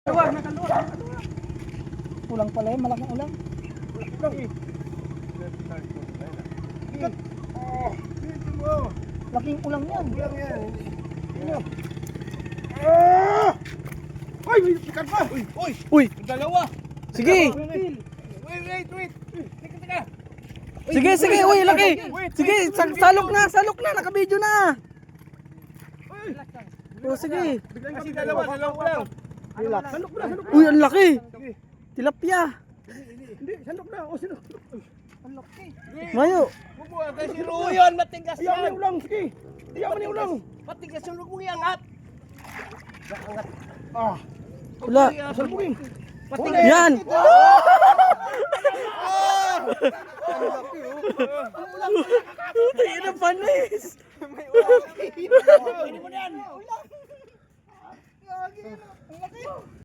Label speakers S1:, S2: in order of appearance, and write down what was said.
S1: Nakaluwag, nakaluwag. Ulang pala yun, malaking ulang. Laking ulang yan.
S2: Uy, may sikat pa!
S3: Uy,
S2: Dalawa!
S3: sige.
S2: Wait! Teka!
S3: Sige, uy, laki. Sige, salok na, nakabidyo na. O, sige.
S2: Kasi dalawa lang.
S1: Relax.
S3: Uy, ang laki. Tilapia.
S2: Hindi, sandok na. O, sino?
S1: Ang laki.
S3: Mayo.
S2: Bubuha kasi ruyon, matigas
S1: Iyaw mo
S2: yan.
S1: yung ulang, sige. Iyaw mo yung ulang.
S2: Matigas yung lugong iangat.
S1: Ah,
S3: Wala.
S1: salbugin.
S2: Matigas.
S3: Yan. Tayo na panis.
S2: Pwede mo na yan.